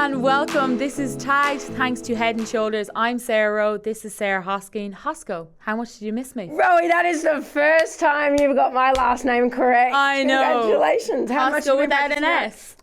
and welcome. This is Tagged thanks to Head and Shoulders. I'm Sarah Rowe. This is Sarah Hosko. Hosko, how much did you miss me? Rowie, that is the first time you've got my last name correct. I know. Congratulations. How much Hosko without an S.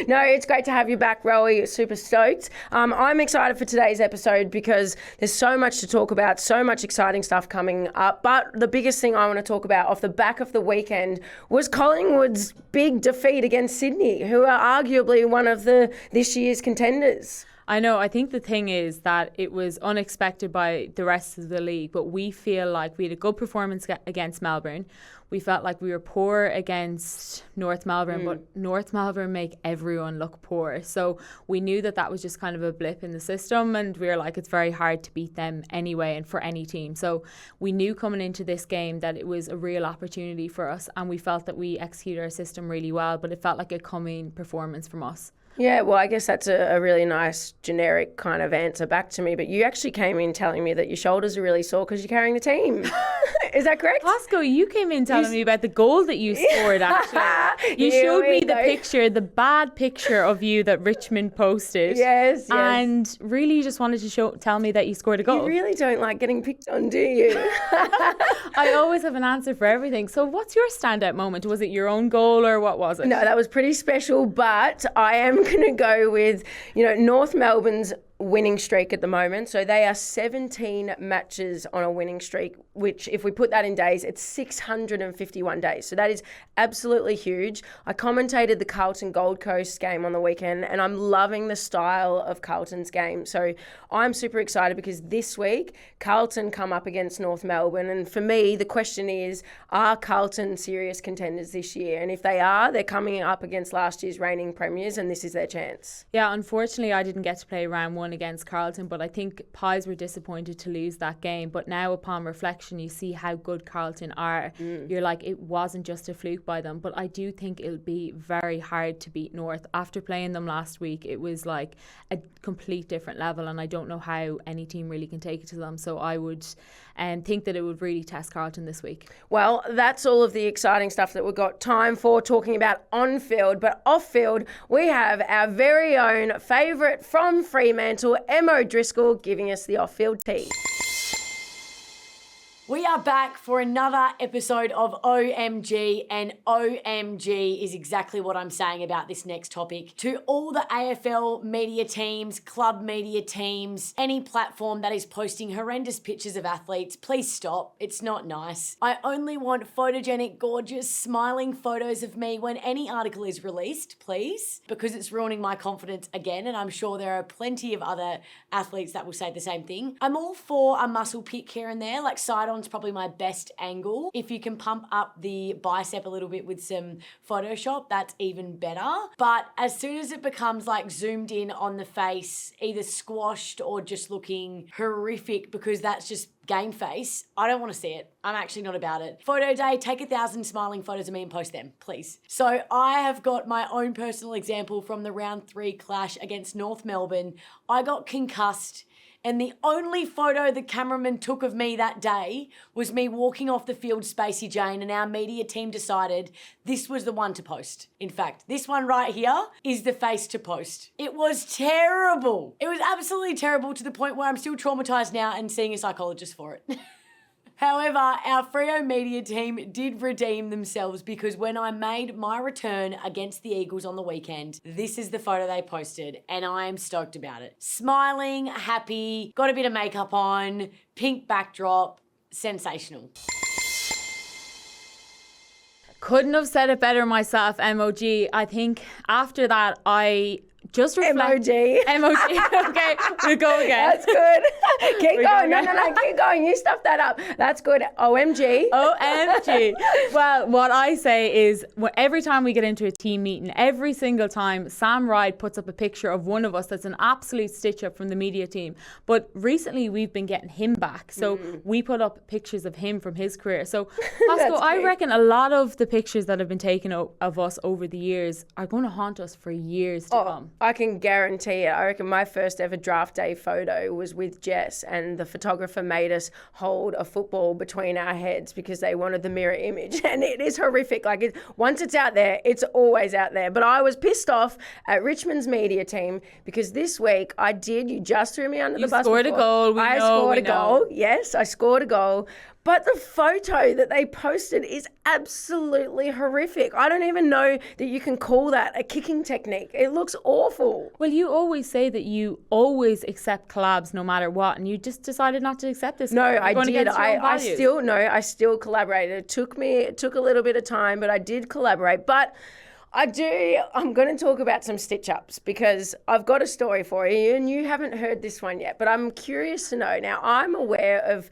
No, it's great to have you back, Rowie. Super stoked. I'm excited for today's episode because there's so much to talk about, so much exciting stuff coming up. But the biggest thing I want to talk about off the back of the weekend was Collingwood's big defeat against Sydney, who are arguably one of this year's contenders. I know. I think the thing is that it was unexpected by the rest of the league, but we feel like we had a good performance against Melbourne. We felt like we were poor against North Melbourne, but North Melbourne make everyone look poor. So we knew that that was just kind of a blip in the system, and we were like, it's very hard to beat them anyway and for any team. So we knew coming into this game that it was a real opportunity for us, and we felt that we executed our system really well, but it felt like a coming performance from us. Yeah, well, I guess that's a really nice generic kind of answer back to me. But you actually came in telling me that your shoulders are really sore because you're carrying the team. Is that correct? Hosko, you came in telling me about the goal that you scored, actually. You showed me the picture, the bad picture of you that Richmond posted. Yes. And really you just wanted to tell me that you scored a goal. You really don't like getting picked on, do you? I always have an answer for everything. So what's your standout moment? Was it your own goal or what was it? No, that was pretty special, but I am going to go with, North Melbourne's winning streak at the moment. So they are 17 matches on a winning streak, which if we put that in days, it's 651 days. So that is absolutely huge. I commentated the Carlton Gold Coast game on the weekend, and I'm loving the style of Carlton's game. So I'm super excited because this week Carlton come up against North Melbourne, and for me the question is, are Carlton serious contenders this year? And if they are, they're coming up against last year's reigning premiers, and this is their chance. Yeah, unfortunately I didn't get to play round one against Carlton, but I think Pies were disappointed to lose that game. But now upon reflection you see how good Carlton are. You're like, it wasn't just a fluke by them. But I do think it'll be very hard to beat North. After playing them last week, it was like a complete different level, and I don't know how any team really can take it to them. So I would think that it would really test Carlton this week. Well, that's all of the exciting stuff that we've got time for talking about on field. But off field, we have our very own favourite from Fremantle, Emma O'Driscoll, giving us the off-field tea. We are back for another episode of OMG, and OMG is exactly what I'm saying about this next topic. To all the AFL media teams, club media teams, any platform that is posting horrendous pictures of athletes, please stop. It's not nice. I only want photogenic, gorgeous, smiling photos of me when any article is released, please, because it's ruining my confidence again, and I'm sure there are plenty of other athletes that will say the same thing. I'm all for a muscle pic here and there, like side-on is probably my best angle. If you can pump up the bicep a little bit with some Photoshop, that's even better. But as soon as it becomes like zoomed in on the face, either squashed or just looking horrific because that's just game face, I don't want to see it. I'm actually not about it. Photo day, take 1,000 smiling photos of me and post them, please. So I have got my own personal example from the round 3 clash against North Melbourne. I got concussed, and the only photo the cameraman took of me that day was me walking off the field, Spacey Jane, and our media team decided this was the one to post. In fact, this one right here is the face to post. It was terrible. It was absolutely terrible, to the point where I'm still traumatized now and seeing a psychologist for it. However, our Freo media team did redeem themselves, because when I made my return against the Eagles on the weekend, this is the photo they posted, and I am stoked about it. Smiling, happy, got a bit of makeup on, pink backdrop, sensational. Couldn't have said it better myself, MOG. I think after that I just reflect. MOG. Okay, we'll go again. That's good. Keep going. No, keep going. You stuffed that up. That's good. OMG. OMG. Well, what I say is, every time we get into a team meeting, every single time, Sam Ryde puts up a picture of one of us that's an absolute stitch up from the media team. But recently we've been getting him back. So we put up pictures of him from his career. So, Hosko, I reckon a lot of the pictures that have been taken of us over the years are going to haunt us for years to come. I can guarantee it. I reckon my first ever draft day photo was with Jess, and the photographer made us hold a football between our heads because they wanted the mirror image. And it is horrific. Like, once it's out there, it's always out there. But I was pissed off at Richmond's media team because this week you just threw me under the bus. You scored a goal. I scored a goal. Yes, I scored a goal. But the photo that they posted is absolutely horrific. I don't even know that you can call that a kicking technique. It looks awful. Well, you always say that you always accept collabs no matter what, and you just decided not to accept this. No, I did. I still collaborated. It took a little bit of time, but I did collaborate. But I'm going to talk about some stitch-ups because I've got a story for you, and you haven't heard this one yet, but I'm curious to know. Now, I'm aware of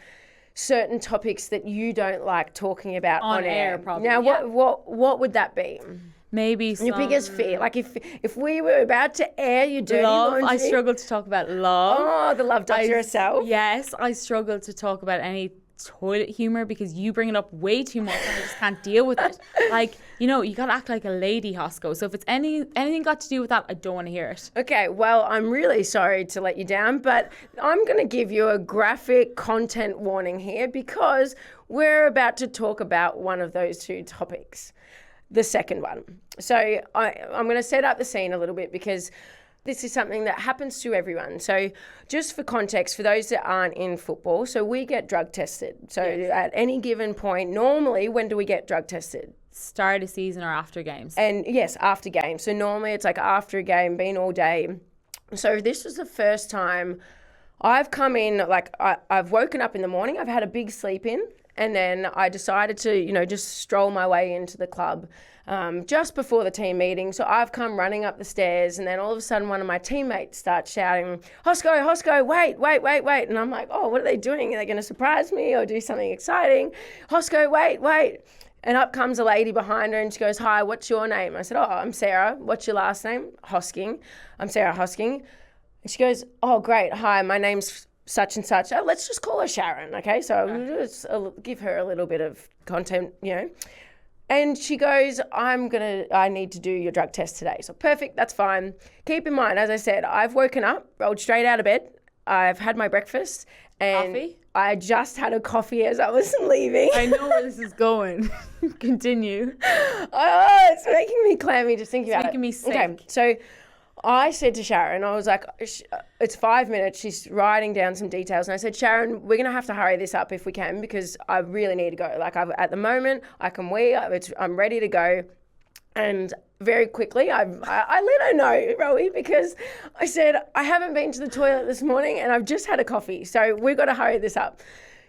certain topics that you don't like talking about on air. Probably. Now, what would that be? Maybe your biggest fear. Like if we were about to air your dirty laundry. I struggle to talk about love. Oh, the love doctor herself. Yes, I struggle to talk about any toilet humor because you bring it up way too much and I just can't deal with it. Like, you got to act like a lady, Hosko. So if it's anything got to do with that, I don't want to hear it. Okay, well, I'm really sorry to let you down, but I'm going to give you a graphic content warning here because we're about to talk about one of those two topics, the second one. So I'm going to set up the scene a little bit because this is something that happens to everyone. So just for context, for those that aren't in football, so we get drug tested. So at any given point, normally, when do we get drug tested? Start of season or after games. And yes, after games. So normally it's like after a game, been all day. So this was the first time I've come in, like I've woken up in the morning, I've had a big sleep in, and then I decided to, just stroll my way into the club just before the team meeting. So I've come running up the stairs, and then all of a sudden one of my teammates starts shouting, Hosko, wait. And I'm like, oh, what are they doing? Are they going to surprise me or do something exciting? Hosko, wait. And up comes a lady behind her and she goes, hi, what's your name? I said, oh, I'm Sarah. What's your last name? Hosking. I'm Sarah Hosking. And she goes, oh, great. Hi, my name's such and such. Let's just call her Sharon, okay? So I'll just give her a little bit of content, And she goes, I need to do your drug test today. So perfect, that's fine. Keep in mind, as I said, I've woken up, rolled straight out of bed. I've had my breakfast. And coffee? I just had a coffee as I was leaving. I know where this is going. Continue. Oh, it's making me clammy just thinking about it. It's making me sick. Okay, so I said to Sharon, I was like, it's 5 minutes. She's writing down some details. And I said, Sharon, we're going to have to hurry this up if we can because I really need to go. Like at the moment, I can I'm ready to go. And very quickly, I let her know, Rowie, because I said, I haven't been to the toilet this morning and I've just had a coffee. So we've got to hurry this up.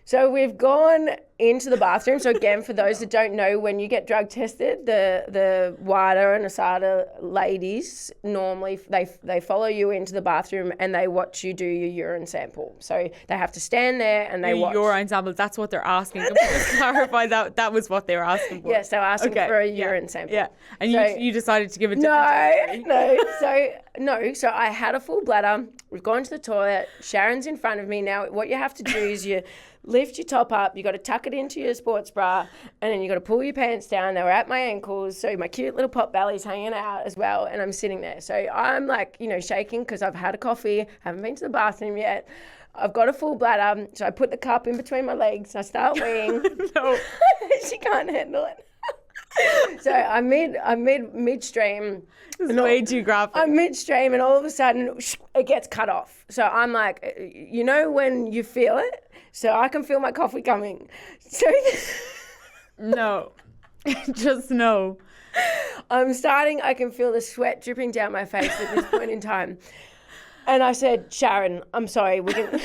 So we've gone into the bathroom. So again, for those that don't know, when you get drug tested, the WADA and ASADA ladies, normally they follow you into the bathroom and they watch you do your urine sample. So they have to stand there and they watch. Urine sample, that's what they're asking. Can we just clarify that was what they were asking for? Yes, they were asking for a urine sample. Yeah, and so, you decided to give it to No. So I had a full bladder. We've gone to the toilet. Sharon's in front of me. Now what you have to do is you lift your top up, you got to tuck it into your sports bra, and then you got to pull your pants down. They were at my ankles, so my cute little pot belly's hanging out as well, and I'm sitting there. So I'm like, shaking because I've had a coffee, haven't been to the bathroom yet. I've got a full bladder, so I put the cup in between my legs, and I start weeing. No. She can't handle it. So I'm midstream. It's way too graphic. I'm midstream and all of a sudden it gets cut off. So I'm like, when you feel it? So I can feel my coffee coming. So no. Just no. I can feel the sweat dripping down my face at this point in time. And I said, Sharon, I'm sorry, we're gonna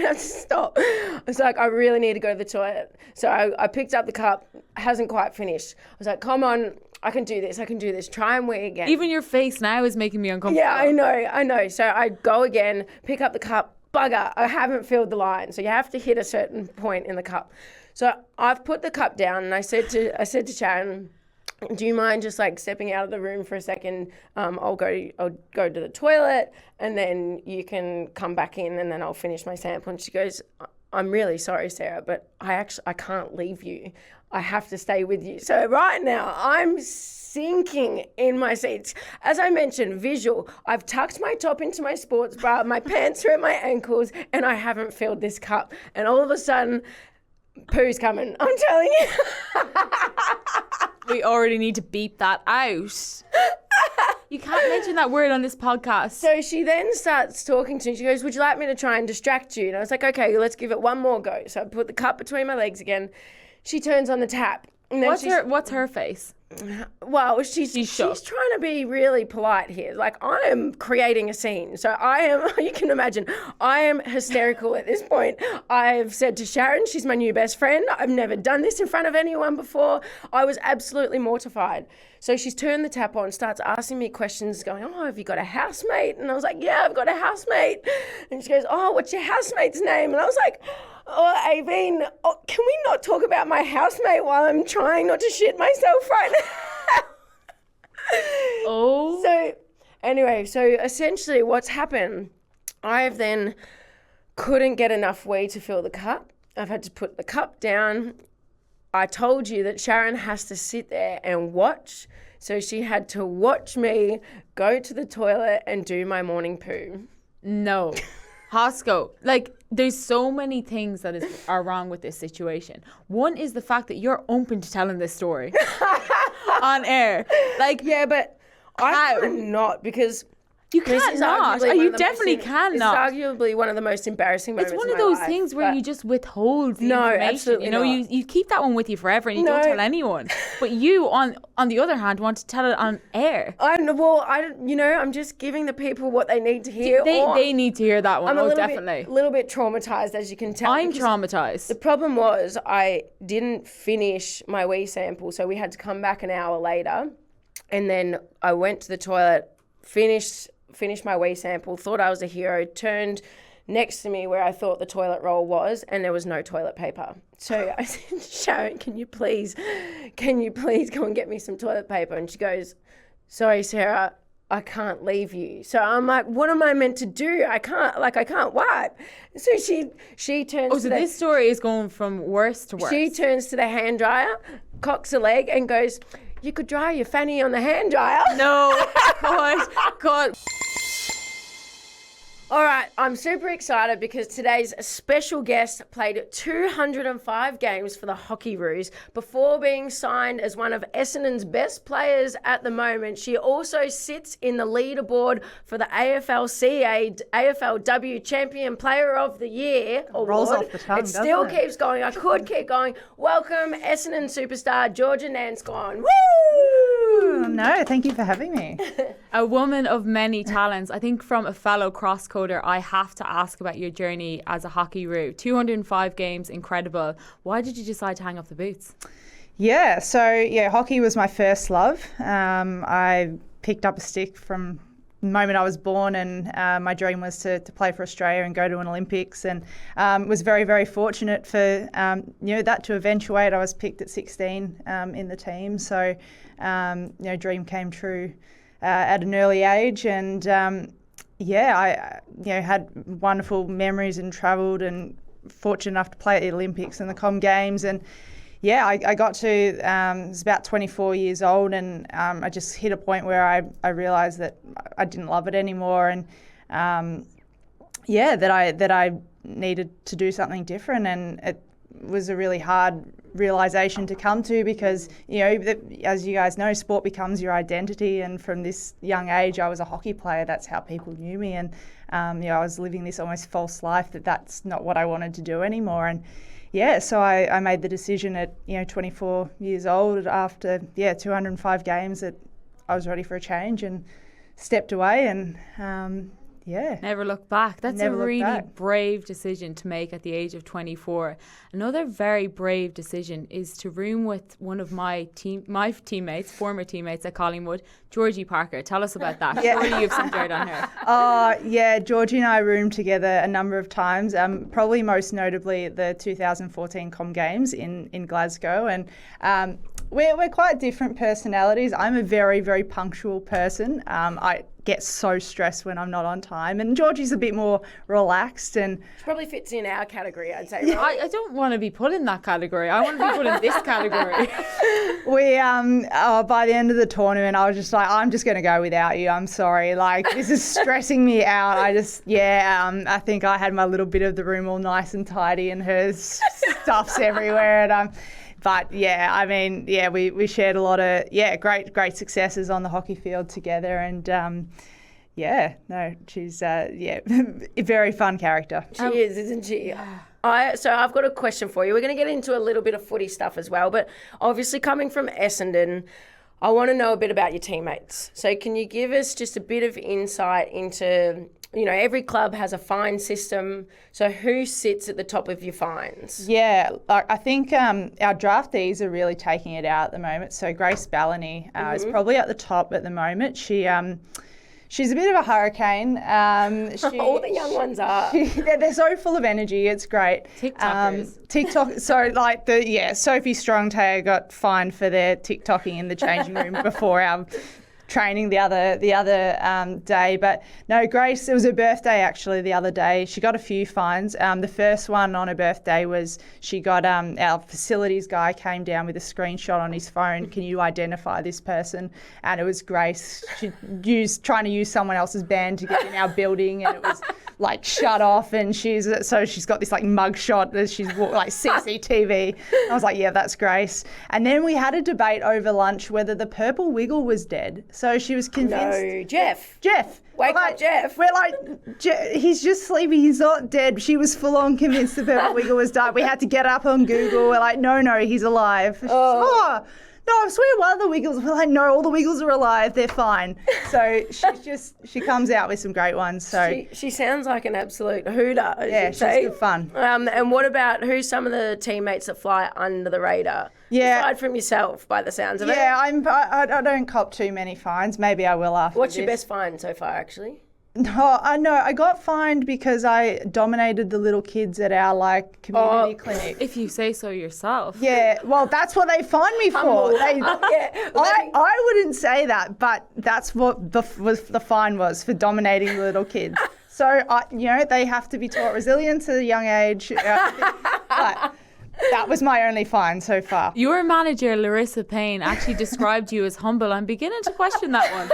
have to stop. I was like, I really need to go to the toilet. So I picked up the cup, hasn't quite finished. I was like, come on, I can do this. Try and wee again. Even your face now is making me uncomfortable. Yeah, I know. So I go again, pick up the cup, bugger, I haven't filled the line. So you have to hit a certain point in the cup. So I've put the cup down and I said to Sharon, do you mind just like stepping out of the room for a second? I'll go to the toilet and then you can come back in and then I'll finish my sample. And she goes, I'm really sorry, Sarah, but I can't leave you. I have to stay with you. So right now I'm sinking in my seats. As I mentioned, visual. I've tucked my top into my sports bra, my pants are at my ankles, and I haven't filled this cup. And all of a sudden, poo's coming. I'm telling you. We already need to beep that out. You can't mention that word on this podcast. So she then starts talking to me. She goes, would you like me to try and distract you? And I was like, okay, let's give it one more go. So I put the cup between my legs again. She turns on the tap. And then What's her face? Well, she's trying to be really polite here. Like, I am creating a scene. So I am, you can imagine, I am hysterical at this point. I've said to Sharon, she's my new best friend. I've never done this in front of anyone before. I was absolutely mortified. So she's turned the tap on, starts asking me questions, going, oh, have you got a housemate? And I was like, yeah, I've got a housemate. And she goes, oh, what's your housemate's name? And I was like, oh, Aveen, can we not talk about my housemate while I'm trying not to shit myself right now? Oh. So anyway, so essentially what's happened, I've then couldn't get enough wee to fill the cup. I've had to put the cup down. I told you that Sharon has to sit there and watch. So she had to watch me go to the toilet and do my morning poo. No. Hosko, like, there's so many things that are wrong with this situation. One is the fact that you're open to telling this story on air. Like, yeah, but I cannot, because you can't not. You definitely cannot. It's arguably one of the most embarrassing moments. It's one of those things where you just withhold the information. Absolutely not. You keep that one with you forever and you don't tell anyone. But you, on the other hand, want to tell it on air. I'm just giving the people what they need to hear. They need to hear that one. Definitely. A little bit traumatized, as you can tell. I'm traumatized. The problem was I didn't finish my wee sample, so we had to come back an hour later, and then I went to the toilet, finished my wee sample, thought I was a hero, turned next to me where I thought the toilet roll was, and there was no toilet paper. So I said, Sharon, can you please go and get me some toilet paper? And she goes, sorry, Sarah, I can't leave you. So I'm like, what am I meant to do? I can't wipe. So she turns Oh, so this story is going from worse to worse. She turns to the hand dryer, cocks a leg and goes, you could dry your fanny on the hand dryer. No, God. All right, I'm super excited because today's special guest played 205 games for the Hockeyroos before being signed as one of Essendon's best players at the moment. She also sits in the leaderboard for the AFLW Champion Player of the Year award. Rolls off the tongue, it still keeps going. I could keep going. Welcome, Essendon superstar Georgia Nanscawen. Woo! No, thank you for having me. A woman of many talents. I think from a fellow cross-coder, I have to ask about your journey as a Hockeyroos. 205 games, incredible. Why did you decide to hang up the boots? Hockey was my first love. I picked up a stick from the moment I was born, and my dream was to play for Australia and go to an Olympics, and was very, very fortunate for that to eventuate. I was picked at 16 in the team, so dream came true at an early age, and I had wonderful memories and travelled and fortunate enough to play at the Olympics and the Com Games, and I got to was about 24 years old, and I just hit a point where I realised that I didn't love it anymore, and that I needed to do something different, and it was a really hard realisation to come to because as you guys know, sport becomes your identity, and from this young age I was a hockey player. That's how people knew me, and I was living this almost false life that's not what I wanted to do anymore. And so I made the decision at 24 years old after 205 games that I was ready for a change and stepped away, and never look back. That's a really brave decision to make at the age of 24. Another very brave decision is to room with one of my teammates, former teammates at Collingwood, Georgie Parker. Tell us about that. Surely you have some dirt on her. Georgie and I roomed together a number of times, probably most notably the 2014 Com Games in Glasgow, and we're quite different personalities. I'm a very, very punctual person. I get so stressed when I'm not on time. And Georgie's a bit more relaxed and She probably fits in our category, I'd say. Right? I don't want to be put in that category. I want to be put in this category. we by the end of the tournament I was just like, I'm just going to go without you. I'm sorry. Like, this is stressing me out. I think I had my little bit of the room all nice and tidy and her stuff's everywhere. And but yeah, I mean, yeah, we shared a lot of great successes on the hockey field together, and she's a very fun character. She is, isn't she? So I've got a question for you. We're going to get into a little bit of footy stuff as well, but obviously coming from Essendon, I want to know a bit about your teammates. So can you give us just a bit of insight into, every club has a fine system. So who sits at the top of your fines? Yeah, I think our draftees are really taking it out at the moment. So Grace Ballany is probably at the top at the moment. She's a bit of a hurricane. All the young ones are. They're so full of energy. It's great. TikTokers. TikTok. So Sophie Strongtail got fined for their TikToking in the changing room before our training the other day. But no, Grace, it was her birthday actually the other day. She got a few fines. The first one on her birthday was she got our facilities guy came down with a screenshot on his phone. Can you identify this person? And it was Grace. She trying to use someone else's band to get in our building, and it was like shut off, and she's got this like mug shot that she's like CCTV. I was like, yeah, that's Grace. And then we had a debate over lunch whether the purple wiggle was dead. So she was convinced. No, Jeff. Wake up, Jeff. We're like, he's just sleeping. He's not dead. She was full on convinced the purple wiggle was dead. We had to get up on Google. We're like, no, he's alive. No, I swear one of the Wiggles, we're like, no, all the Wiggles are alive. They're fine. So she comes out with some great ones. So she sounds like an absolute hooter. Yeah, she's good fun. And what about who's some of the teammates that fly under the radar? Yeah. Aside from yourself, by the sounds of it. Yeah, I don't cop too many fines. Maybe I will after What's this. your best fine so far, actually? No, I know. I got fined because I dominated the little kids at our community clinic. If you say so yourself. Yeah, well, that's what they fined me for. I wouldn't say that, but that's what the fine was for dominating the little kids. So they have to be taught resilience at a young age. But that was my only fine so far. Your manager, Larissa Payne, actually described you as humble. I'm beginning to question that one.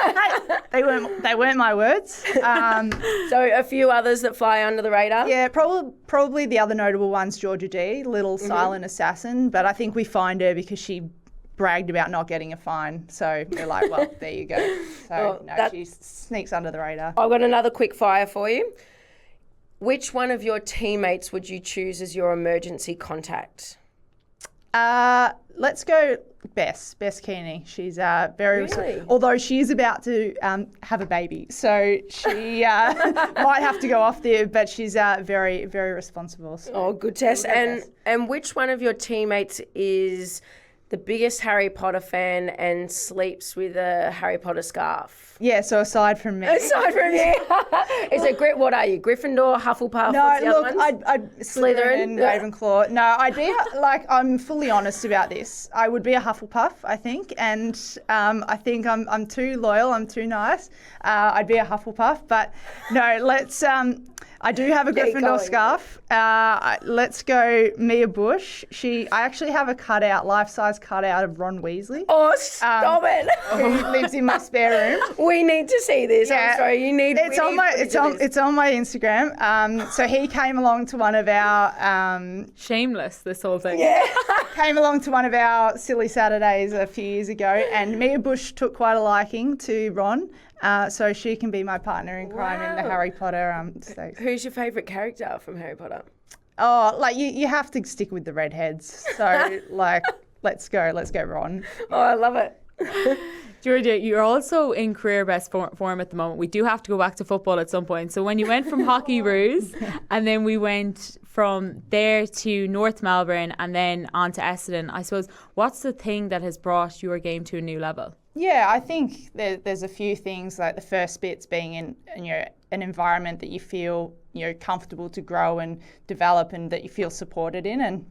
They weren't my words. So a few others that fly under the radar? Yeah, probably the other notable one's Georgia D, little silent assassin. But I think we fined her because she bragged about not getting a fine. So we're like, well, there you go. So she sneaks under the radar. I've got another quick fire for you. Which one of your teammates would you choose as your emergency contact? Let's go Bess Keeney. She's very although she is about to have a baby, so she might have to go off there, but she's very, very responsible. So good test. And which one of your teammates is the biggest Harry Potter fan and sleeps with a Harry Potter scarf? Yeah, so aside from me. Aside from you. Is it what are you? Gryffindor, Hufflepuff? No, what's the look, other ones? I'd Slytherin and Ravenclaw. No, I'd be I'm fully honest about this. I would be a Hufflepuff, I think, and I think I'm too loyal. I'm too nice. I'd be a Hufflepuff, but no, let's. I do have a Gryffindor scarf. Let's go Mia Bush. I actually have a life-size cutout of Ron Weasley. Oh, stop it! Who lives in my spare room. We need to see this. Yeah, I'm sorry, you need. It's on my Instagram. So he came along to one of our shameless. This whole thing. Yeah. Came along to one of our silly Saturdays a few years ago, and Mia Bush took quite a liking to Ron. So she can be my partner in crime in the Harry Potter stakes. Who's your favourite character from Harry Potter? Oh, you have to stick with the redheads. So let's go Ron. Oh, I love it. Georgia, you're also in career best form at the moment. We do have to go back to football at some point. So when you went from Hockey Roos and then we went from there to North Melbourne and then on to Essendon, I suppose, what's the thing that has brought your game to a new level? Yeah, I think there's a few things, like the first bit's being in an environment that you feel comfortable to grow and develop and that you feel supported in. And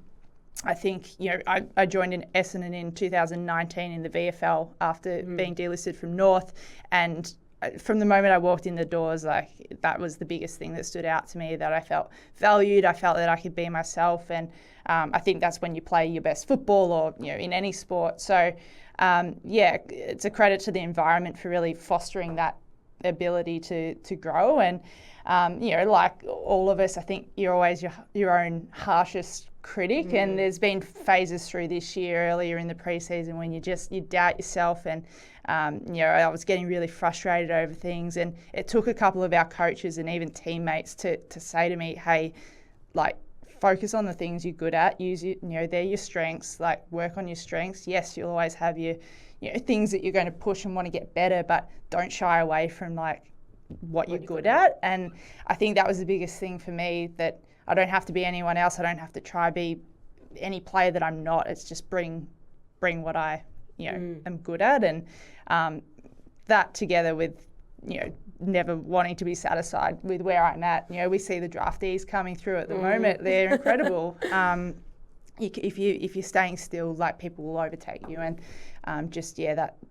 I think, I joined in Essendon in 2019 in the VFL after being delisted from North, and from the moment I walked in the doors, like that was the biggest thing that stood out to me, that I felt valued. I felt that I could be myself. And I think that's when you play your best football, or, in any sport. So, it's a credit to the environment for really fostering that ability to grow. And, like all of us, I think you're always your own harshest critic. And there's been phases through this year, earlier in the preseason, when you doubt yourself. And, I was getting really frustrated over things. And it took a couple of our coaches and even teammates to say to me, hey, like, focus on the things you're good at. Use they're your strengths. Like, work on your strengths. Yes, you'll always have your, things that you're going to push and want to get better, but don't shy away from like what you're good at. And I think that was the biggest thing for me, that I don't have to be anyone else. I don't have to try be any player that I'm not. It's just bring what I am good at, and that together with never wanting to be satisfied with where I'm at. We see the draftees coming through at the moment. They're incredible. If you're staying still, like, people will overtake you, and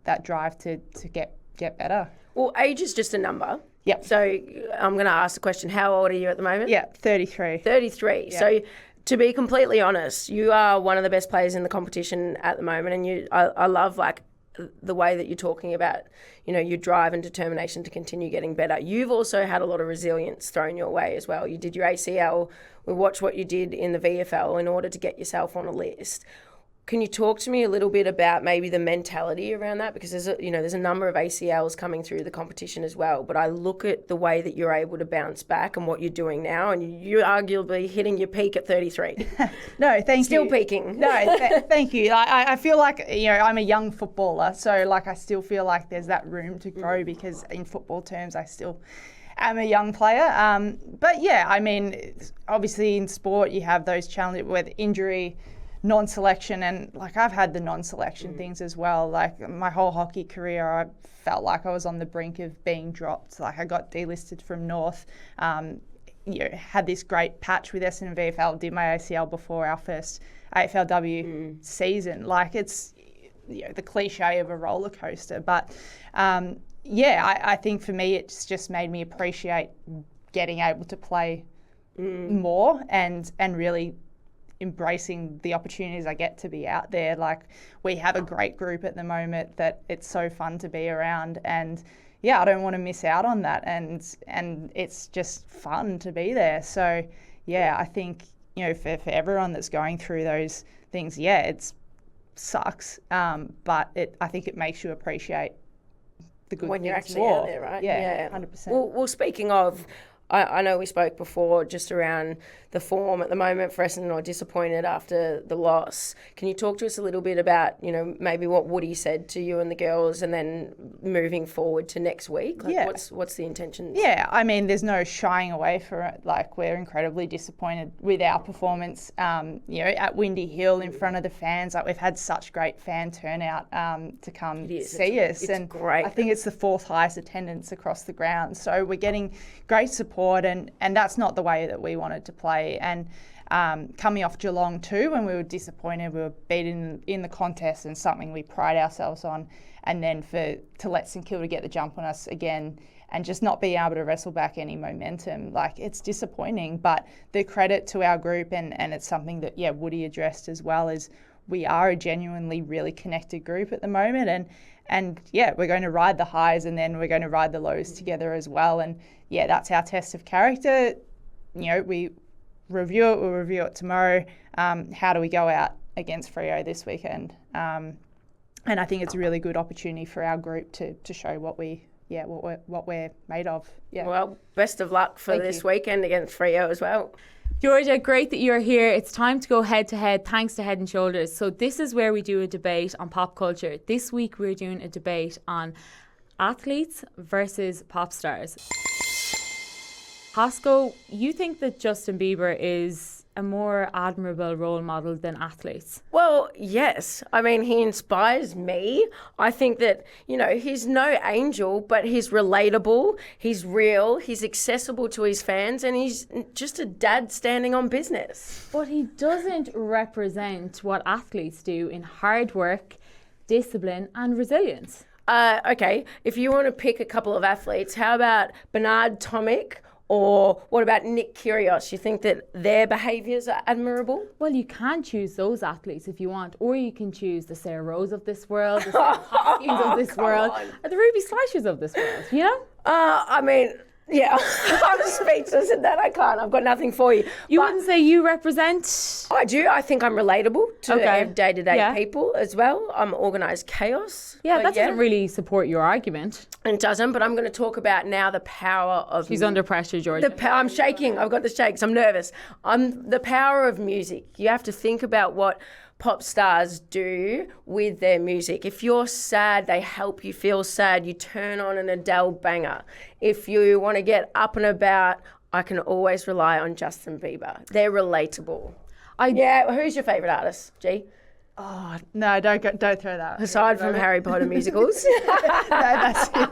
that drive to get better. Well, age is just a number. Yep. So I'm going to ask the question, how old are you at the moment? Yeah, 33. 33. Yep. So to be completely honest, you are one of the best players in the competition at the moment, and I love, like, the way that you're talking about, your drive and determination to continue getting better. You've also had a lot of resilience thrown your way as well. You did your ACL. We watched what you did in the VFL in order to get yourself on a list. Can you talk to me a little bit about maybe the mentality around that? Because there's a number of ACLs coming through the competition as well. But I look at the way that you're able to bounce back and what you're doing now, and you're arguably hitting your peak at 33. No, thank you. Still peaking. No, thank you. I feel like, I'm a young footballer, so like I still feel like there's that room to grow, because in football terms, I still am a young player. But yeah, I mean, obviously in sport you have those challenges with injury, non-selection, and like I've had the non-selection things as well. Like my whole hockey career, I felt like I was on the brink of being dropped. Like I got delisted from North, had this great patch with Essendon VFL, did my ACL before our first AFLW season. Like it's the cliche of a roller coaster, but I think for me it's just made me appreciate getting able to play more and really embracing the opportunities I get to be out there. Like we have a great group at the moment that it's so fun to be around, and I don't want to miss out on that, and it's just fun to be there. So I think for everyone that's going through those things, it sucks, but I think it makes you appreciate the good when things you're actually more. out there, right? Yeah, 100%. Well, speaking of, I know we spoke before just around the form at the moment for Essendon, or disappointed after the loss. Can you talk to us a little bit about, maybe what Woody said to you and the girls, and then moving forward to next week? Like what's the intention? Yeah, I mean, there's no shying away from it. Like we're incredibly disappointed with our performance, at Windy Hill in front of the fans. Like we've had such great fan turnout to come see us. It's and great. I think it's the fourth highest attendance across the ground. So we're getting great support, and that's not the way that we wanted to play. And coming off Geelong too, when we were disappointed, we were beaten in the contest, and something we pride ourselves on. And then to let St Kilda get the jump on us again and just not be able to wrestle back any momentum, like it's disappointing. But the credit to our group, and it's something that Woody addressed as well, is we are a genuinely really connected group at the moment, and we're going to ride the highs, and then we're going to ride the lows together as well. And that's our test of character. We we'll review it tomorrow. How do we go out against Freo this weekend? And I think it's a really good opportunity for our group to show what we're made of. Yeah. Well, best of luck for this weekend against Freo as well. Georgia, great that you're here. It's time to go head to head, thanks to Head and Shoulders. So this is where we do a debate on pop culture. This week we're doing a debate on athletes versus pop stars. Hosko, you think that Justin Bieber is a more admirable role model than athletes? Well, yes. I mean, he inspires me. I think that, he's no angel, but he's relatable, he's real, he's accessible to his fans, and he's just a dad standing on business. But he doesn't represent what athletes do in hard work, discipline and resilience. Okay, if you want to pick a couple of athletes, how about Bernard Tomic or what about Nick Kyrgios? You think that their behaviours are admirable? Well, you can choose those athletes if you want, or you can choose the Sarah Rose of this world, the Sarah Hoskins of this world, or the Ruby Slicers of this world, you know? I mean, yeah, I'm speechless at that. I can't. I've got nothing for you. You wouldn't say you represent... I do. I think I'm relatable to day-to-day people as well. I'm organised chaos. Yeah, that doesn't really support your argument. It doesn't, but I'm going to talk about now the power of... She's under pressure, Georgia. I'm shaking. I've got the shakes. I'm nervous. The power of music. You have to think about what pop stars do with their music. If you're sad, they help you feel sad. You turn on an Adele banger. If you want to get up and about, I can always rely on Justin Bieber. They're relatable. Who's your favourite artist, G? Oh, no, don't throw that. Aside from Harry Potter musicals. No, that's it.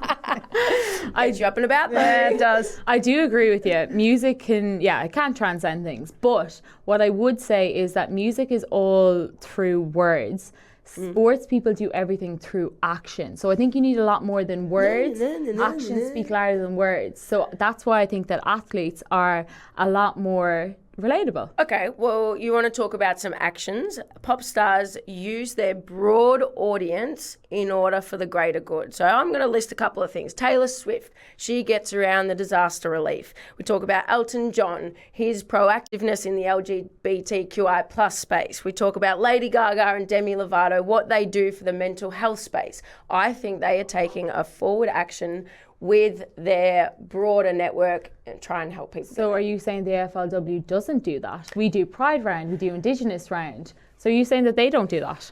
Gets you up and about though. Yeah, it does. I do agree with you. Music it can transcend things. But what I would say is that music is all through words. Sports people do everything through action. So I think you need a lot more than words. Actions speak louder than words. So that's why I think that athletes are a lot more relatable. Okay, well, you want to talk about some actions. Pop stars use their broad audience in order for the greater good. So I'm going to list a couple of things. Taylor Swift, she gets around the disaster relief. We talk about Elton John, his proactiveness in the LGBTQI plus space. We talk about Lady Gaga and Demi Lovato, what they do for the mental health space. I think they are taking a forward action with their broader network and try and help people. So are you saying the AFLW doesn't do that? We do Pride round, we do Indigenous round. So are you saying that they don't do that?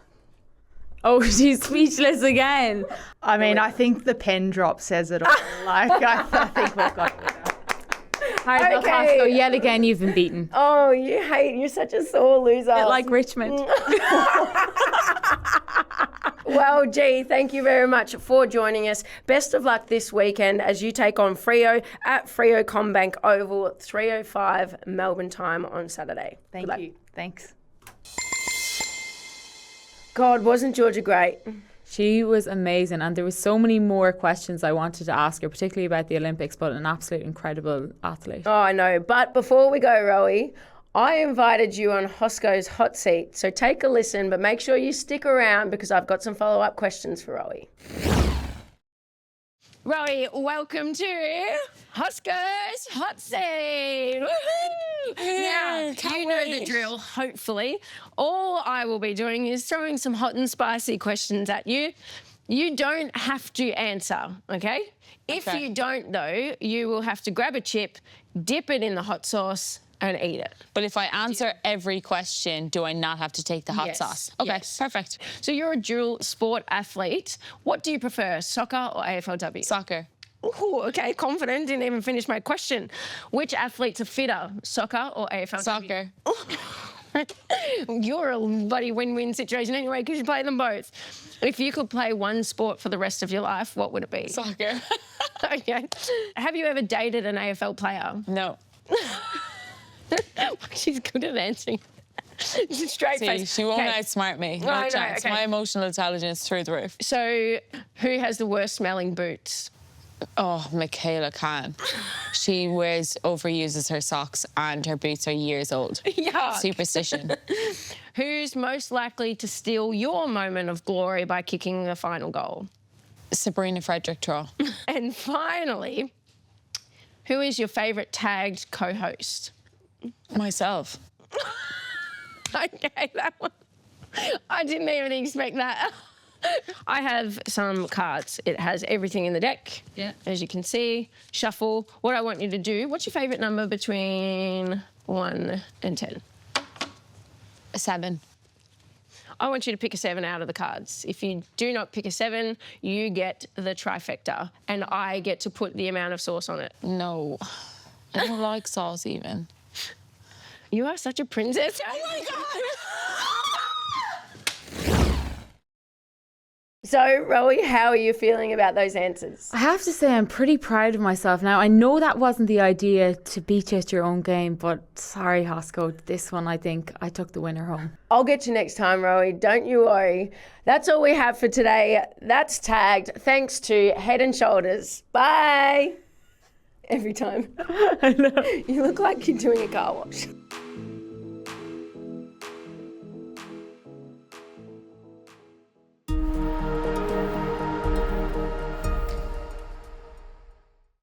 Oh, she's speechless again. I mean, I think the pen drop says it all. I think we've got it. Hosko, yet again you've been beaten. Oh, you're such a sore loser. Like Richmond. Well, G, thank you very much for joining us. Best of luck this weekend as you take on Freo at Freo Combank Oval at 3:05 Melbourne time on Saturday. Thank you. Thanks. God, wasn't Georgia great? She was amazing, and there was so many more questions I wanted to ask her, particularly about the Olympics, but an absolute incredible athlete. Oh, I know. But before we go, Rowie, I invited you on Hosko's hot seat, so take a listen, but make sure you stick around because I've got some follow-up questions for Rowie. Rowie, welcome to Hosko's hot seat. Woohoo! Now, you know the drill, hopefully. All I will be doing is throwing some hot and spicy questions at you. You don't have to answer, okay? If you don't, though, you will have to grab a chip, dip it in the hot sauce, and eat it. But if I answer every question, do I not have to take the hot sauce? Okay, yes. Perfect. So you're a dual sport athlete. What do you prefer, soccer or AFLW? Soccer. Ooh, okay, confident. Didn't even finish my question. Which athletes are fitter, soccer or AFLW? Soccer. You're a bloody win-win situation anyway because you play them both. If you could play one sport for the rest of your life, what would it be? Soccer. Okay. Have you ever dated an AFL player? No. She's good at answering. Straight face. She won't outsmart me. No chance. Okay. My emotional intelligence through the roof. So, who has the worst smelling boots? Oh, Michaela Khan. She overuses her socks and her boots are years old. Yuck. Superstition. Who's most likely to steal your moment of glory by kicking the final goal? Sabrina Frederick-Troll. And finally, who is your favourite tagged co-host? Myself. Okay, that one. I didn't even expect that. I have some cards. It has everything in the deck. Yeah. As you can see, shuffle. What I want you to do, what's your favourite number between 1 and 10? 7. I want you to pick a 7 out of the cards. If you do not pick a 7, you get the trifecta, and I get to put the amount of sauce on it. No. I don't like sauce even. You are such a princess. Oh, my God. So, Rowie, how are you feeling about those answers? I have to say I'm pretty proud of myself now. I know that wasn't the idea to beat you at your own game, but sorry, Hosko, this one I think I took the winner home. I'll get you next time, Rowie. Don't you worry. That's all we have for today. That's tagged. Thanks to Head and Shoulders. Bye. Every time. I know. You look like you're doing a car wash.